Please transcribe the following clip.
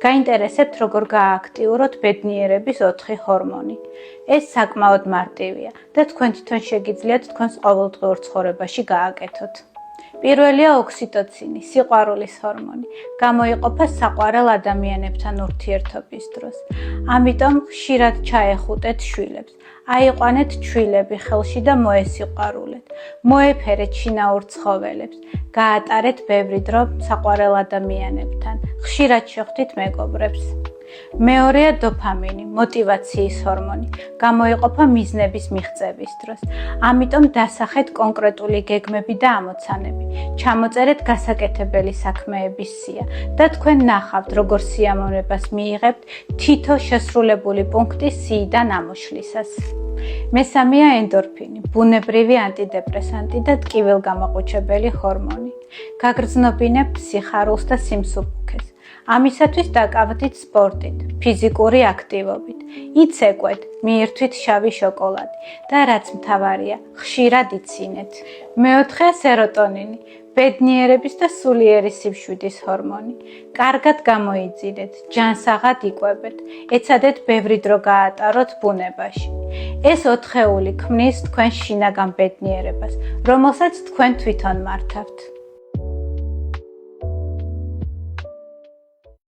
გაინტერესებთ, როგორ გაააქტიუროთ ბედნიერების 4 ჰორმონი. ეს საკმაოდ მარტივია და თქვენ თვითონ შეგიძლიათ თქვენს ყოველდღიურ ცხოვრებაში გააკეთოთ. პირველია ოქსიტოცინი, სიყვარულის ჰორმონი. გამოიყოფა საყვარელ ადამიანებთან ურთიერთობის დროს. ამიტომ ხშირად ჩაეხუტეთ შვილებს. აიყვანეთ ჩვილები ხელში და მოესიყვარულეთ. მოეფერეთ შინაურ ცხოველებს. გაატარეთ ბევრი დრო საყვარელ ადამიანებთან. ხშირად შეხვდით მეგობრებს. მეორეა დოფამინი, მოტივაციის ჰორმონი. გამოიყოფა მიზნების მიღწევის დროს. ამიტომ დასახეთ კონკრეტული გეგმები და ამოცანები. ჩამოწერეთ გასაკეთებელი საქმეების სია და თქვენ ნახავთ, როგორ სიამოვნებას მიიღებთ თითო შესრულებული პუნქტის სიიდან ამოშლისას. მესამეა ენდორფინი, ბუნებრივი ანტიდეპრესანტი და ტკივილგამაყუჩებელი ჰორმონი. გაგრძნობინებთ სიხარულს და სიმსუბუქეს. ამისათვის დაკავდით სპორტით, ფიზიკური აქტივობით, იცეკვეთ, მიირთვით შავი შოკოლადი და რაც მთავარია, ხშირად იცინეთ. მეოთხეა სეროტონინი, ბედნიერების და სულიერი სიშვიდის ჰორმონი. კარგად გამოიძინეთ, ჯანსაღად იკვებეთ, ეცადეთ ბევრი დრო გაატაროთ ბუნებაში. ეს 4 ქმნის თქვენ შინაგან ბედნიერებას, რომელსაც თქვენ თვითონ მართავთ.